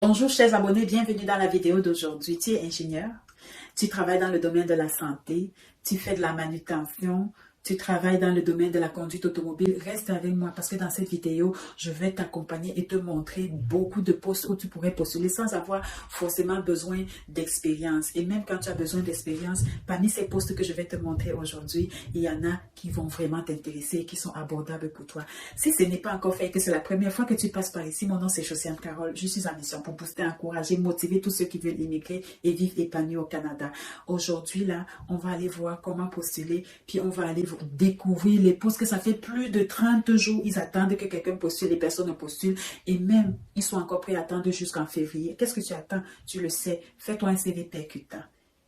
Bonjour chers abonnés, bienvenue dans la vidéo d'aujourd'hui. Tu es ingénieur, tu travailles dans le domaine de la santé, tu fais de la manutention, tu travailles dans le domaine de la conduite automobile. Reste avec moi parce que dans cette vidéo, je vais t'accompagner et te montrer beaucoup de postes où tu pourrais postuler sans avoir forcément besoin d'expérience. Et même quand tu as besoin d'expérience, parmi ces postes que je vais te montrer aujourd'hui, il y en a qui vont vraiment t'intéresser et qui sont abordables pour toi. Si ce n'est pas encore fait et que c'est la première fois que tu passes par ici, mon nom c'est Josiane Carole. Je suis en mission pour booster, encourager, motiver tous ceux qui veulent immigrer et vivre épanouis au Canada. Aujourd'hui, là, on va aller voir comment postuler, puis on va aller découvrir les postes que ça fait plus de 30 jours. Ils attendent que quelqu'un postule, les personnes ne postulent et même, ils sont encore prêts à attendre jusqu'en février. Qu'est-ce que tu attends? Tu le sais. Fais-toi un CV percutant.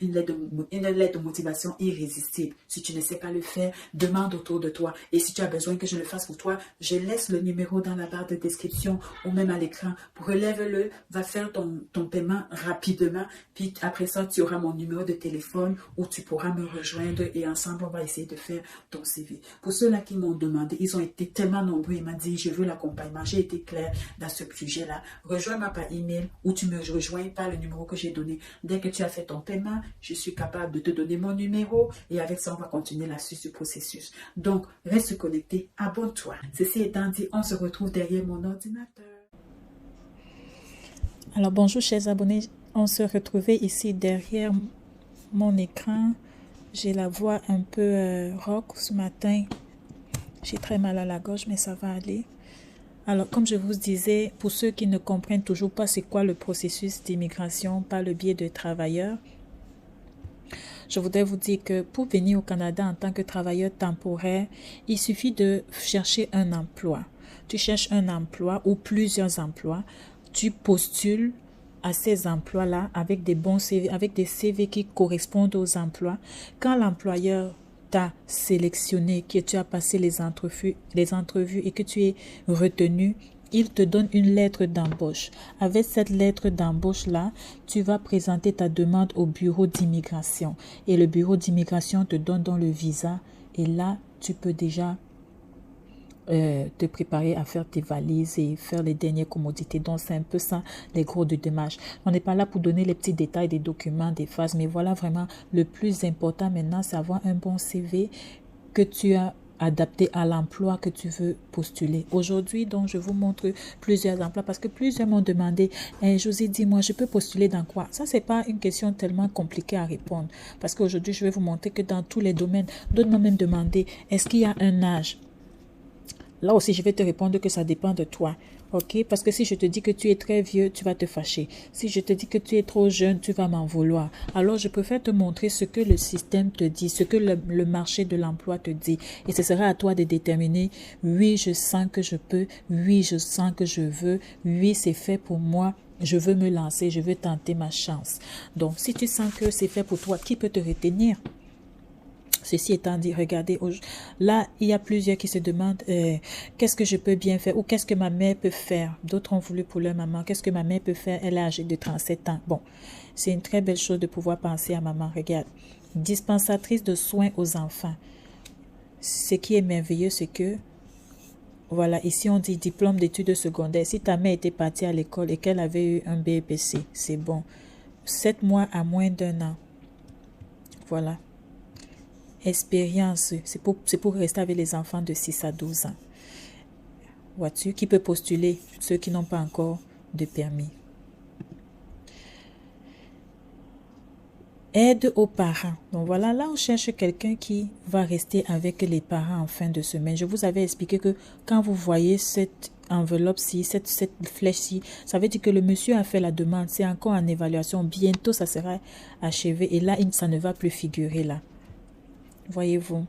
Une lettre de motivation irrésistible. Si tu ne sais pas le faire, demande autour de toi. Et si tu as besoin que je le fasse pour toi, je laisse le numéro dans la barre de description ou même à l'écran. Relève-le, va faire ton paiement rapidement. Puis après ça, tu auras mon numéro de téléphone où tu pourras me rejoindre et ensemble, on va essayer de faire ton CV. Pour ceux-là qui m'ont demandé, ils ont été tellement nombreux, ils m'ont dit, je veux l'accompagnement. J'ai été claire dans ce sujet-là. Rejoins-moi par email ou tu me rejoins par le numéro que j'ai donné. Dès que tu as fait ton paiement, je suis capable de te donner mon numéro et avec ça, on va continuer la suite du processus. Donc, reste connecté, abonne-toi. Ceci étant dit, on se retrouve derrière mon ordinateur. Alors, bonjour chers abonnés, on se retrouvait ici derrière mon écran. J'ai la voix un peu rock ce matin. J'ai très mal à la gorge, mais ça va aller. Alors, comme je vous disais, pour ceux qui ne comprennent toujours pas c'est quoi le processus d'immigration par le biais de travailleurs, je voudrais vous dire que pour venir au Canada en tant que travailleur temporaire, il suffit de chercher un emploi. Tu cherches un emploi ou plusieurs emplois, tu postules à ces emplois-là avec des bons CV, avec des CV qui correspondent aux emplois. Quand l'employeur t'a sélectionné, que tu as passé les entrevues et que tu es retenu, il te donne une lettre d'embauche. Avec cette lettre d'embauche-là, tu vas présenter ta demande au bureau d'immigration. Et le bureau d'immigration te donne dans le visa. Et là, tu peux déjà te préparer à faire tes valises et faire les dernières commodités. Donc, c'est un peu ça, les gros de démarche. On n'est pas là pour donner les petits détails des documents, des phases, mais voilà vraiment le plus important maintenant, c'est avoir un bon CV que tu as adapté à l'emploi que tu veux postuler. Aujourd'hui, donc, je vous montre plusieurs emplois parce que plusieurs m'ont demandé, Josie, dis-moi, je peux postuler dans quoi? Ça, c'est pas une question tellement compliquée à répondre parce qu'aujourd'hui, je vais vous montrer que dans tous les domaines, d'autres m'ont même demandé, est-ce qu'il y a un âge? Là aussi, je vais te répondre que ça dépend de toi. Ok? Parce que si je te dis que tu es très vieux, tu vas te fâcher. Si je te dis que tu es trop jeune, tu vas m'en vouloir. Alors, je préfère te montrer ce que le système te dit, ce que le marché de l'emploi te dit. Et ce sera à toi de déterminer, oui, je sens que je peux, oui, je sens que je veux, oui, c'est fait pour moi. Je veux me lancer, je veux tenter ma chance. Donc, si tu sens que c'est fait pour toi, qui peut te retenir? Ceci étant dit, regardez, là, il y a plusieurs qui se demandent qu'est-ce que je peux bien faire ou qu'est-ce que ma mère peut faire. D'autres ont voulu pour leur maman, qu'est-ce que ma mère peut faire? Elle est âgée de 37 ans. Bon, c'est une très belle chose de pouvoir penser à maman. Regarde, dispensatrice de soins aux enfants. Ce qui est merveilleux, c'est que, voilà, ici on dit diplôme d'études secondaires. Si ta mère était partie à l'école et qu'elle avait eu un BEPC, c'est bon. 7 mois à moins d'1 an. Voilà. Expérience, c'est pour rester avec les enfants de 6 à 12 ans. Vois-tu, qui peut postuler? Ceux qui n'ont pas encore de permis. Aide aux parents. Donc voilà, là on cherche quelqu'un qui va rester avec les parents en fin de semaine. Je vous avais expliqué que quand vous voyez cette enveloppe-ci, cette flèche-ci, ça veut dire que le monsieur a fait la demande. C'est encore en évaluation. Bientôt, ça sera achevé. Et là, ça ne va plus figurer là. Voyez-vous,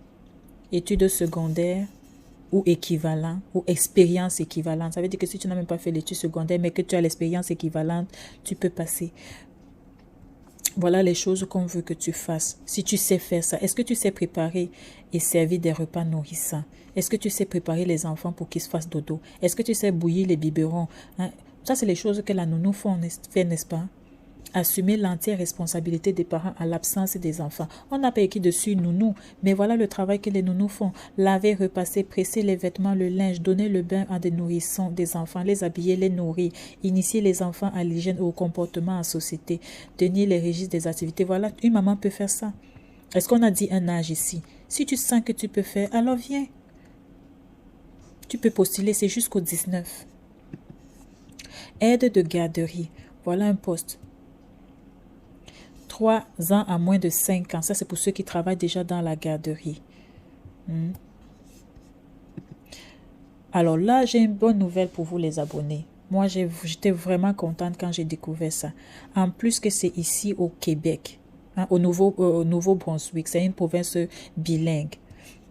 études secondaires ou équivalent ou expérience équivalente. Ça veut dire que si tu n'as même pas fait l'étude secondaire mais que tu as l'expérience équivalente, tu peux passer. Voilà les choses qu'on veut que tu fasses. Si tu sais faire ça, est-ce que tu sais préparer et servir des repas nourrissants? Est-ce que tu sais préparer les enfants pour qu'ils se fassent dodo? Est-ce que tu sais bouillir les biberons? Ça, c'est les choses que la nounou fait, n'est-ce pas? Assumer l'entière responsabilité des parents à l'absence des enfants. On n'a pas écrit dessus nounou, mais voilà le travail que les nounous font. Laver, repasser, presser les vêtements, le linge, donner le bain à des nourrissons, des enfants, les habiller, les nourrir, initier les enfants à l'hygiène ou au comportement en société, tenir les registres des activités. Voilà, une maman peut faire ça. Est-ce qu'on a dit un âge ici? Si tu sens que tu peux faire, alors viens. Tu peux postuler, c'est jusqu'au 19. Aide de garderie. Voilà un poste. 3 ans à moins de 5 ans. Ça, c'est pour ceux qui travaillent déjà dans la garderie. Alors là, j'ai une bonne nouvelle pour vous, les abonnés. Moi, j'étais vraiment contente quand j'ai découvert ça. En plus que c'est ici au Québec, hein, au Nouveau-Brunswick. C'est une province bilingue.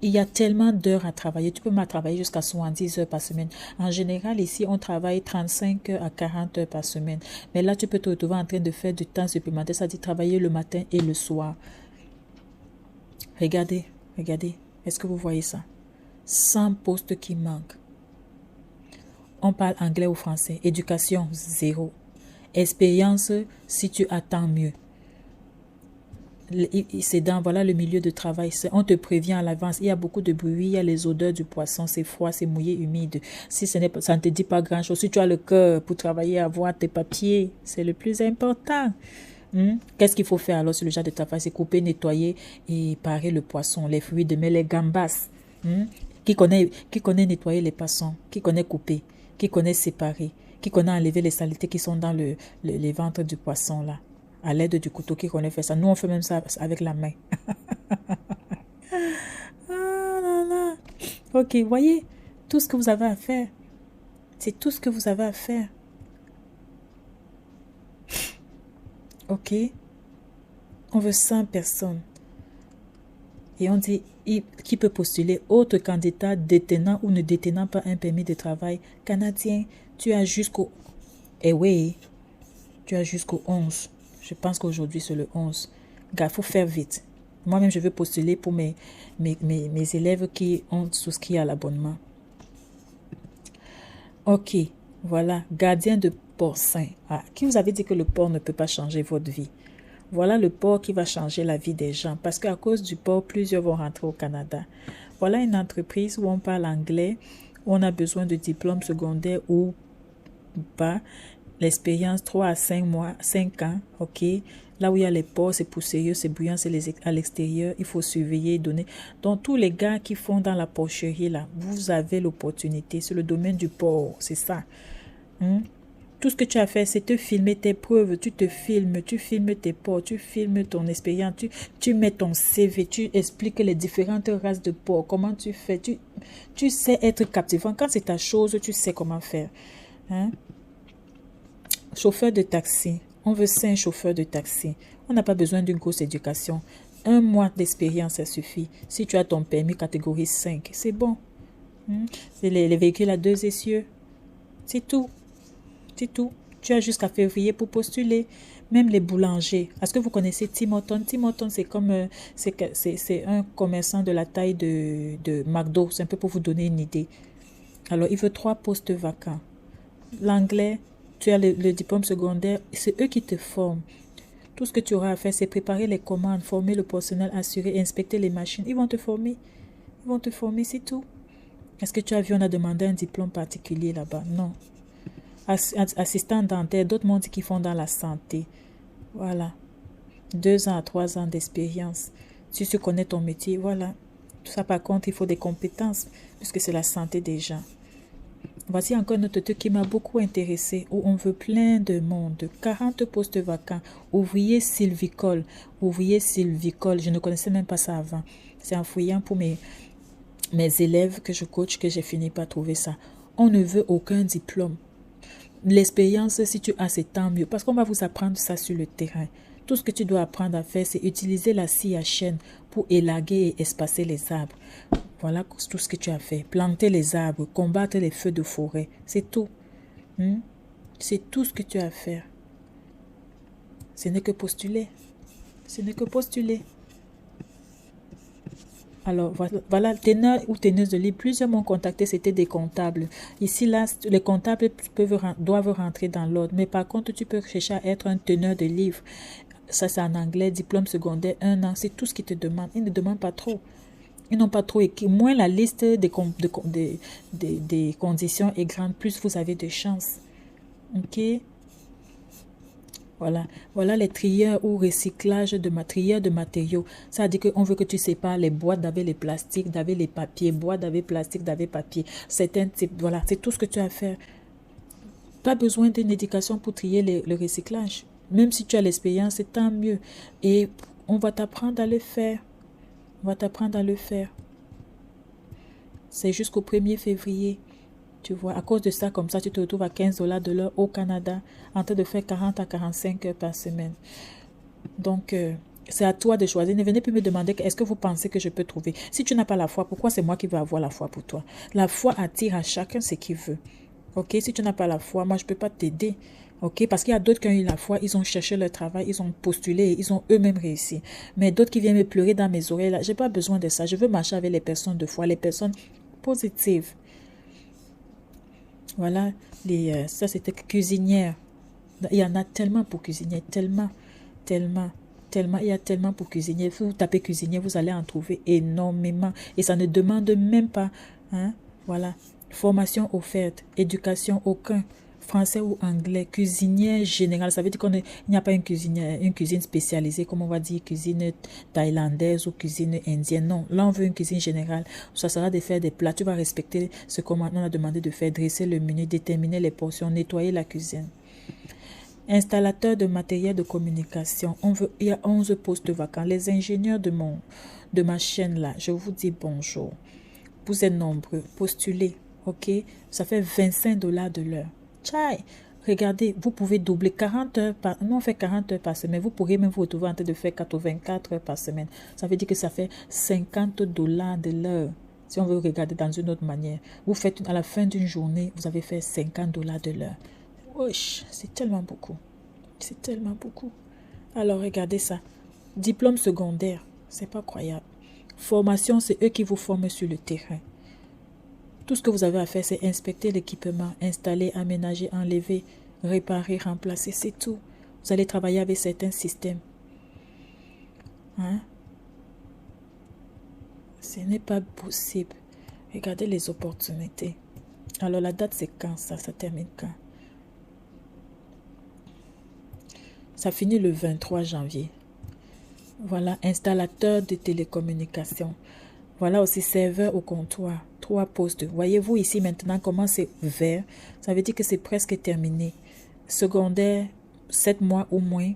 Il y a tellement d'heures à travailler. Tu peux même travailler jusqu'à 70 heures par semaine. En général, ici, on travaille 35 heures à 40 heures par semaine. Mais là, tu peux te retrouver en train de faire du temps supplémentaire, c'est-à-dire travailler le matin et le soir. Regardez, regardez. Est-ce que vous voyez ça? 100 postes qui manquent. On parle anglais ou français. Éducation, 0. Expérience, si tu attends mieux. C'est dans voilà le milieu de travail. On te prévient à l'avance. Il y a beaucoup de bruit, il y a les odeurs du poisson, c'est froid, c'est mouillé, humide. Si ça ne te dit pas grand-chose, si tu as le cœur pour travailler, avoir tes papiers, c'est le plus important. Qu'est-ce qu'il faut faire alors sur le genre de travail? C'est couper, nettoyer et parer le poisson, les fruits de mer, les gambas. Qui connaît nettoyer les poissons? Qui connaît couper? Qui connaît séparer? Qui connaît enlever les saletés qui sont dans les ventres du poisson là? À l'aide du couteau, qui connaît faire ça. Nous, on fait même ça avec la main. Ah là là. Ok, voyez, tout ce que vous avez à faire. C'est tout ce que vous avez à faire. Ok. On veut 100 personnes. Et on dit, qui peut postuler? Autre candidat détenant ou ne détenant pas un permis de travail canadien. Tu as jusqu'au... Eh oui, tu as jusqu'au 11. Je pense qu'aujourd'hui, c'est le 11. Gars, il faut faire vite. Moi-même, je veux postuler pour mes élèves qui ont souscrit à l'abonnement. Ok, voilà. Gardien de porcin. Ah, qui vous avait dit que le porc ne peut pas changer votre vie? Voilà le porc qui va changer la vie des gens. Parce qu'à cause du porc, plusieurs vont rentrer au Canada. Voilà une entreprise où on parle anglais, où on a besoin de diplôme secondaire ou pas. L'expérience 3 à 5 mois, 5 ans, ok. Là où il y a les porcs, c'est poussiéreux, c'est bruyant, c'est à l'extérieur. Il faut surveiller, donner. Donc, tous les gars qui font dans la porcherie, là, vous avez l'opportunité. C'est le domaine du porc, c'est ça. Tout ce que tu as fait, c'est te filmer tes preuves. Tu te filmes, tu filmes tes porcs, tu filmes ton expérience, tu mets ton CV, tu expliques les différentes races de porcs, comment tu fais. Tu sais être captivant. Quand c'est ta chose, tu sais comment faire. Chauffeur de taxi. On veut 5 chauffeurs de taxi. On n'a pas besoin d'une grosse éducation. 1 mois d'expérience, ça suffit. Si tu as ton permis catégorie 5, c'est bon. C'est les véhicules à 2 essieux. C'est tout. C'est tout. Tu as jusqu'à février pour postuler. Même les boulangers. Est-ce que vous connaissez Tim Hortons? Tim Hortons, c'est comme c'est un commerçant de la taille de McDo. C'est un peu pour vous donner une idée. Alors, il veut 3 postes vacants. L'anglais, tu as le diplôme secondaire, c'est eux qui te forment. Tout ce que tu auras à faire, c'est préparer les commandes, former le personnel, assurer, inspecter les machines. Ils vont te former. Ils vont te former, c'est tout. Est-ce que tu as vu, on a demandé un diplôme particulier là-bas? Non. Assistant dentaire, d'autres mondes qui font dans la santé. Voilà. 2 ans à 3 ans d'expérience. Si tu connais ton métier, voilà. Tout ça, par contre, il faut des compétences, puisque c'est la santé des gens. Voici encore notre truc qui m'a beaucoup intéressé, où on veut plein de monde, 40 postes vacants, ouvrier sylvicole, je ne connaissais même pas ça avant. C'est en fouillant pour mes élèves que je coach que j'ai fini par trouver ça. On ne veut aucun diplôme. L'expérience, si tu as, c'est tant mieux, parce qu'on va vous apprendre ça sur le terrain. Tout ce que tu dois apprendre à faire, c'est utiliser la scie à chaîne pour élaguer et espacer les arbres. Voilà tout ce que tu as fait. Planter les arbres, combattre les feux de forêt. C'est tout. C'est tout ce que tu as à faire. Ce n'est que postuler. Ce n'est que postuler. Alors, voilà, teneur ou teneuse de livre. Plusieurs m'ont contacté, c'était des comptables. Ici, là, les comptables doivent rentrer dans l'ordre. Mais par contre, tu peux chercher à être un teneur de livre. Ça, c'est en anglais, diplôme secondaire, 1 an. C'est tout ce qu'ils te demandent. Ils ne demandent pas trop. Ils n'ont pas trop écrit. Moins la liste des conditions est grande, plus vous avez de chances. OK? Voilà, voilà les trieurs ou recyclage de matériaux. Ça veut dire qu'on veut que tu sépares les boîtes d'avec les plastiques, d'avec les papiers, boîtes d'avec plastique, d'avec papier. Certains types, voilà, c'est tout ce que tu as à faire. Pas besoin d'une éducation pour trier le recyclage. Même si tu as l'expérience, c'est tant mieux. Et on va t'apprendre à le faire. On va t'apprendre à le faire. C'est jusqu'au 1er février. Tu vois, à cause de ça, comme ça, tu te retrouves à 15 $ de l'heure au Canada, en train de faire 40 à 45 heures par semaine. Donc, c'est à toi de choisir. Ne venez plus me demander est-ce que vous pensez que je peux trouver. Si tu n'as pas la foi, pourquoi c'est moi qui vais avoir la foi pour toi? La foi attire à chacun ce qu'il veut. Ok, si tu n'as pas la foi, moi, je ne peux pas t'aider. Ok, parce qu'il y a d'autres qui ont eu la foi, ils ont cherché leur travail, ils ont postulé, ils ont eux-mêmes réussi. Mais d'autres qui viennent me pleurer dans mes oreilles, là, je n'ai pas besoin de ça. Je veux marcher avec les personnes de foi, les personnes positives. Voilà, ça c'était cuisinière. Il y en a tellement pour cuisinier, tellement. Il y a tellement pour cuisinier. Vous tapez cuisinier, vous allez en trouver énormément. Et ça ne demande même pas. Hein? Voilà. Formation offerte, éducation aucun. Français ou anglais, cuisinière générale. Ça veut dire qu'il n'y a pas une cuisine spécialisée, comme on va dire cuisine thaïlandaise ou cuisine indienne. Non, là on veut une cuisine générale. Ça sera de faire des plats. Tu vas respecter ce qu'on a demandé de faire, dresser le menu, déterminer les portions, nettoyer la cuisine. Installateur de matériel de communication. Il y a 11 postes vacants. Les ingénieurs de ma chaîne là, je vous dis bonjour. Vous êtes nombreux. Postulez. Ok? Ça fait 25 $ de l'heure. Tchai! Regardez, vous pouvez doubler 40 heures nous on fait 40 heures par semaine. Vous pourriez même vous retrouver en train de faire 84 heures par semaine. Ça veut dire que ça fait 50 $ de l'heure. Si on veut regarder dans une autre manière. Vous faites à la fin d'une journée, vous avez fait 50 $ de l'heure. Wesh, c'est tellement beaucoup. C'est tellement beaucoup. Alors regardez ça. Diplôme secondaire, c'est pas croyable. Formation, c'est eux qui vous forment sur le terrain. Tout ce que vous avez à faire, c'est inspecter l'équipement, installer, aménager, enlever, réparer, remplacer, c'est tout. Vous allez travailler avec certains systèmes. Hein? Ce n'est pas possible. Regardez les opportunités. Alors la date, c'est quand ça? Ça termine quand? Ça finit le 23 janvier. Voilà, installateur de télécommunications. Voilà aussi serveur au comptoir. 3 postes. Voyez-vous ici maintenant comment c'est vert? Ça veut dire que c'est presque terminé. Secondaire, 7 mois ou moins.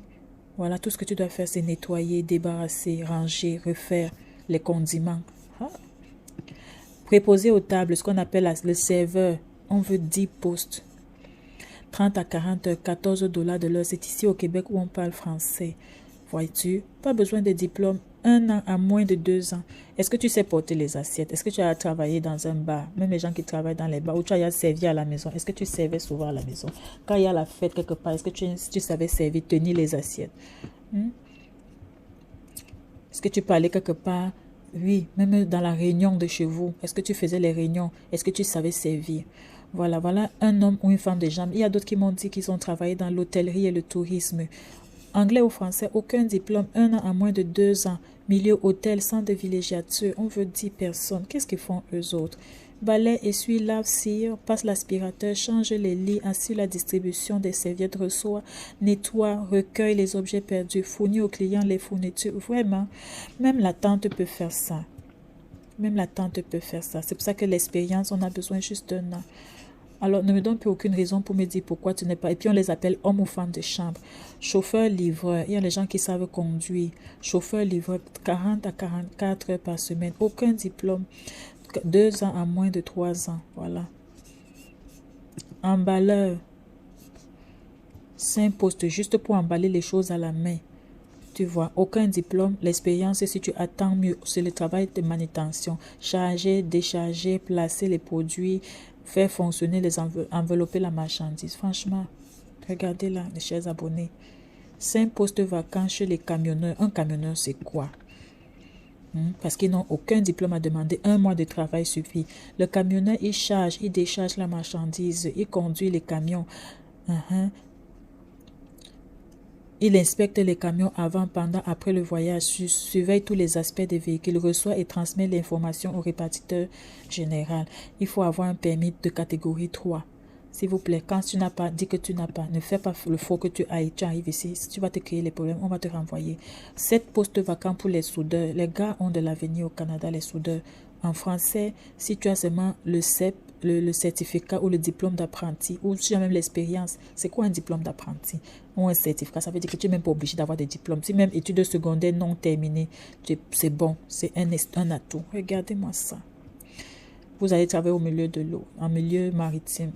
Voilà, tout ce que tu dois faire, c'est nettoyer, débarrasser, ranger, refaire les condiments. Ah. Préposer aux tables, ce qu'on appelle le serveur. On veut 10 postes. 30 à 40 heures, 14 $ de l'heure. C'est ici au Québec où on parle français. Vois-tu? Pas besoin de diplôme. 1 an à moins de 2 ans. Est-ce que tu sais porter les assiettes? Est-ce que tu as travaillé dans un bar? Même les gens qui travaillent dans les bars. Ou tu as servi à la maison. Est-ce que tu servais souvent à la maison? Quand il y a la fête quelque part, est-ce que tu savais servir, tenir les assiettes? Est-ce que tu parlais quelque part? Oui, même dans la réunion de chez vous. Est-ce que tu faisais les réunions? Est-ce que tu savais servir? Voilà, voilà un homme ou une femme de jambe. Il y a d'autres qui m'ont dit qu'ils ont travaillé dans l'hôtellerie et le tourisme. Anglais ou français, aucun diplôme, 1 an à moins de 2 ans. Milieu hôtel, centre de villégiature, on veut 10 personnes. Qu'est-ce qu'ils font eux autres? Balai, essuie, lave, cire, passe l'aspirateur, change les lits, assure la distribution des serviettes, reçoit, nettoie, recueille les objets perdus, fournit aux clients les fournitures. Vraiment, même la tante peut faire ça. Même la tante peut faire ça. C'est pour ça que l'expérience, on a besoin juste d'1 an. Alors, ne me donne plus aucune raison pour me dire pourquoi tu n'es pas. Et puis, on les appelle hommes ou femmes de chambre. Chauffeur-livreur. Il y a les gens qui savent conduire. Chauffeur-livreur, 40 à 44 heures par semaine. Aucun diplôme. 2 ans à moins de 3 ans. Voilà. Emballeur. 5 postes juste pour emballer les choses à la main. Tu vois, aucun diplôme. L'expérience, si tu attends mieux, c'est le travail de manutention. Charger, décharger, placer les produits, faire fonctionner envelopper la marchandise. Franchement, regardez là, les chers abonnés. 5 postes vacants chez les camionneurs. Un camionneur, c'est quoi? Parce qu'ils n'ont aucun diplôme à demander. 1 mois de travail suffit. Le camionneur, il charge, il décharge la marchandise, il conduit les camions. Il inspecte les camions avant, pendant, après le voyage, surveille tous les aspects des véhicules, reçoit et transmet l'information au répartiteur général. Il faut avoir un permis de catégorie 3. S'il vous plaît, quand tu n'as pas, dis que tu n'as pas. Ne fais pas le faux que tu arrives ici. Si tu vas te créer les problèmes, on va te renvoyer. 7 postes vacants pour les soudeurs. Les gars ont de l'avenir au Canada, les soudeurs. En français, si tu as seulement le CEP, le certificat ou le diplôme d'apprenti, ou si tu as même l'expérience, c'est quoi un diplôme d'apprenti ou un certificat? Ça veut dire que tu n'es même pas obligé d'avoir des diplômes. Si même études secondaires non terminées, c'est bon, c'est un atout. Regardez-moi ça. Vous allez travailler au milieu de l'eau, en milieu maritime.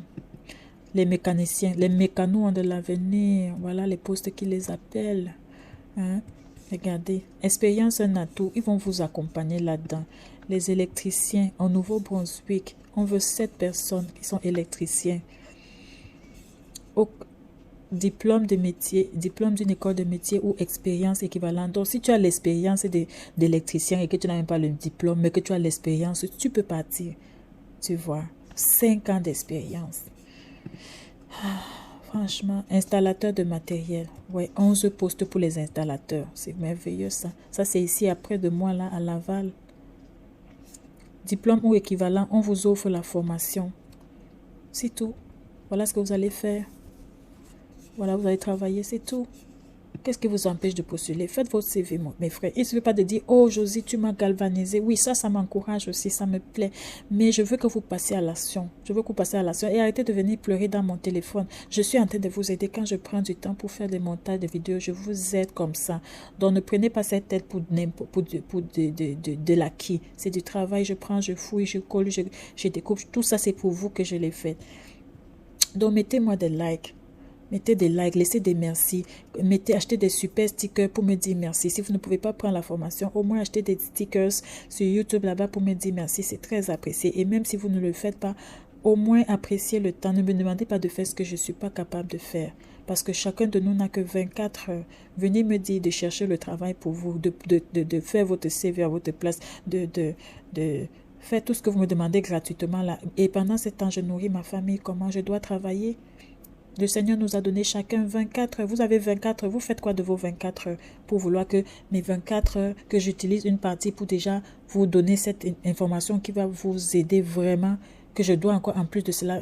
Les mécaniciens, les mécanos ont de l'avenir. Voilà les postes qui les appellent. Regardez, expérience un atout, ils vont vous accompagner là-dedans. Les électriciens, au Nouveau-Brunswick, on veut 7 personnes qui sont électriciens. Au diplôme de métier, diplôme d'une école de métier ou expérience équivalente. Donc, si tu as l'expérience d'électricien et que tu n'as même pas le diplôme, mais que tu as l'expérience, tu peux partir. Tu vois, 5 ans d'expérience. Franchement, installateur de matériel. Ouais, 11 postes pour les installateurs. C'est merveilleux ça. Ça, c'est ici, après de moi, là, à Laval. Diplôme ou équivalent, on vous offre la formation. C'est tout. Voilà ce que vous allez faire. Voilà, vous allez travailler, c'est tout. Qu'est-ce qui vous empêche de postuler? Faites votre CV, mes frères. Il ne suffit pas de dire, oh Josie, tu m'as galvanisé. Oui, ça m'encourage aussi, ça me plaît. Mais je veux que vous passiez à l'action. Je veux que vous passiez à l'action et arrêtez de venir pleurer dans mon téléphone. Je suis en train de vous aider quand je prends du temps pour faire des montages de vidéos. Je vous aide comme ça. Donc, ne prenez pas cette tête pour de l'acquis. C'est du travail. Je prends, je fouille, je colle, je découpe. Tout ça, c'est pour vous que je l'ai fait. Donc, mettez-moi des likes. Mettez des likes, laissez des merci, achetez des super stickers pour me dire merci. Si vous ne pouvez pas prendre la formation, au moins achetez des stickers sur YouTube là-bas pour me dire merci. C'est très apprécié. Et même si vous ne le faites pas, au moins appréciez le temps. Ne me demandez pas de faire ce que je ne suis pas capable de faire. Parce que chacun de nous n'a que 24 heures. Venez me dire de chercher le travail pour vous, de faire votre CV à votre place, de faire tout ce que vous me demandez gratuitement là. Et pendant ce temps, je nourris ma famille. Comment je dois travailler? Le Seigneur nous a donné chacun 24 heures. Vous avez 24 heures. Vous faites quoi de vos 24 heures pour vouloir que mes 24 heures, que j'utilise une partie pour déjà vous donner cette information qui va vous aider vraiment, que je dois encore en plus de cela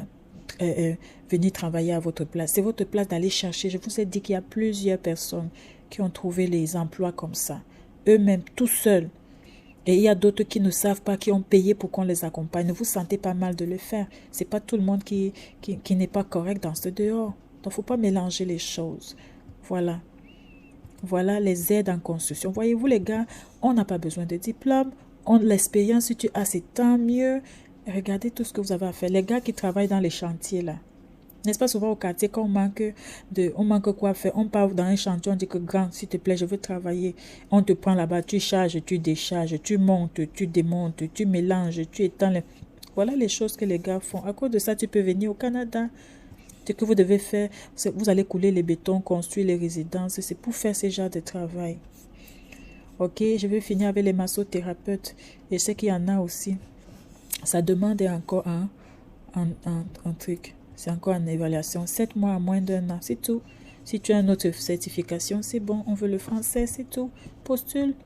venir travailler à votre place. C'est votre place d'aller chercher. Je vous ai dit qu'il y a plusieurs personnes qui ont trouvé les emplois comme ça. Eux-mêmes, tout seuls. Et il y a d'autres qui ne savent pas, qui ont payé pour qu'on les accompagne. Ne vous sentez pas mal de le faire. Ce n'est pas tout le monde qui n'est pas correct dans ce dehors. Donc, il ne faut pas mélanger les choses. Voilà. Voilà les aides en construction. Voyez-vous, les gars, on n'a pas besoin de diplôme. L'expérience, si tu as, c'est tant mieux. Regardez tout ce que vous avez à faire. Les gars qui travaillent dans les chantiers, là. N'est-ce pas souvent au quartier, quand on manque quoi faire, on part dans un chantier, on dit que grand, s'il te plaît, je veux travailler. On te prend là-bas, tu charges, tu décharges, tu montes, tu démontes, tu mélanges, tu étends. Voilà les choses que les gars font. À cause de ça, tu peux venir au Canada. Ce que vous devez faire, c'est vous allez couler les bétons, construire les résidences. C'est pour faire ce genre de travail. Ok, je vais finir avec les massothérapeutes. Et je sais qu'il y en a aussi. Ça demande encore un truc. C'est encore une évaluation. 7 mois à moins d'1 an, c'est tout. Si tu as une autre certification, c'est bon. On veut le français, c'est tout. Postule.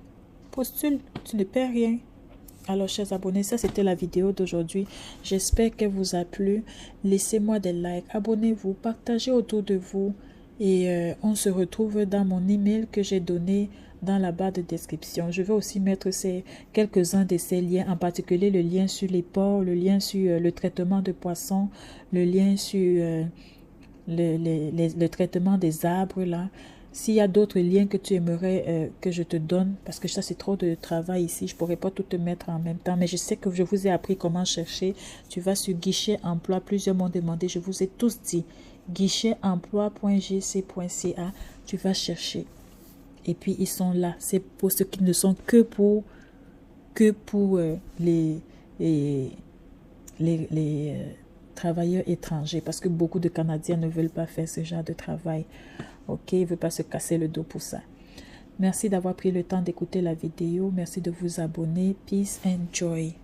Tu ne perds rien. Alors, chers abonnés, ça c'était la vidéo d'aujourd'hui. J'espère qu'elle vous a plu. Laissez-moi des likes. Abonnez-vous. Partagez autour de vous. Et on se retrouve dans mon email que j'ai donné dans la barre de description. Je vais aussi mettre quelques-uns de ces liens, en particulier le lien sur les porcs, le lien sur le traitement de poissons, le lien sur le traitement des arbres là. S'il y a d'autres liens que tu aimerais que je te donne, parce que ça c'est trop de travail ici, je ne pourrais pas tout te mettre en même temps, mais je sais que je vous ai appris comment chercher. Tu vas sur guichet emploi, plusieurs m'ont demandé, je vous ai tous dit, guichetemploi.gc.ca, tu vas chercher. Et puis ils sont là, ces postes qui ne sont que pour les travailleurs étrangers, parce que beaucoup de Canadiens ne veulent pas faire ce genre de travail. Ok, ils ne veulent pas se casser le dos pour ça. Merci d'avoir pris le temps d'écouter la vidéo. Merci de vous abonner. Peace and joy.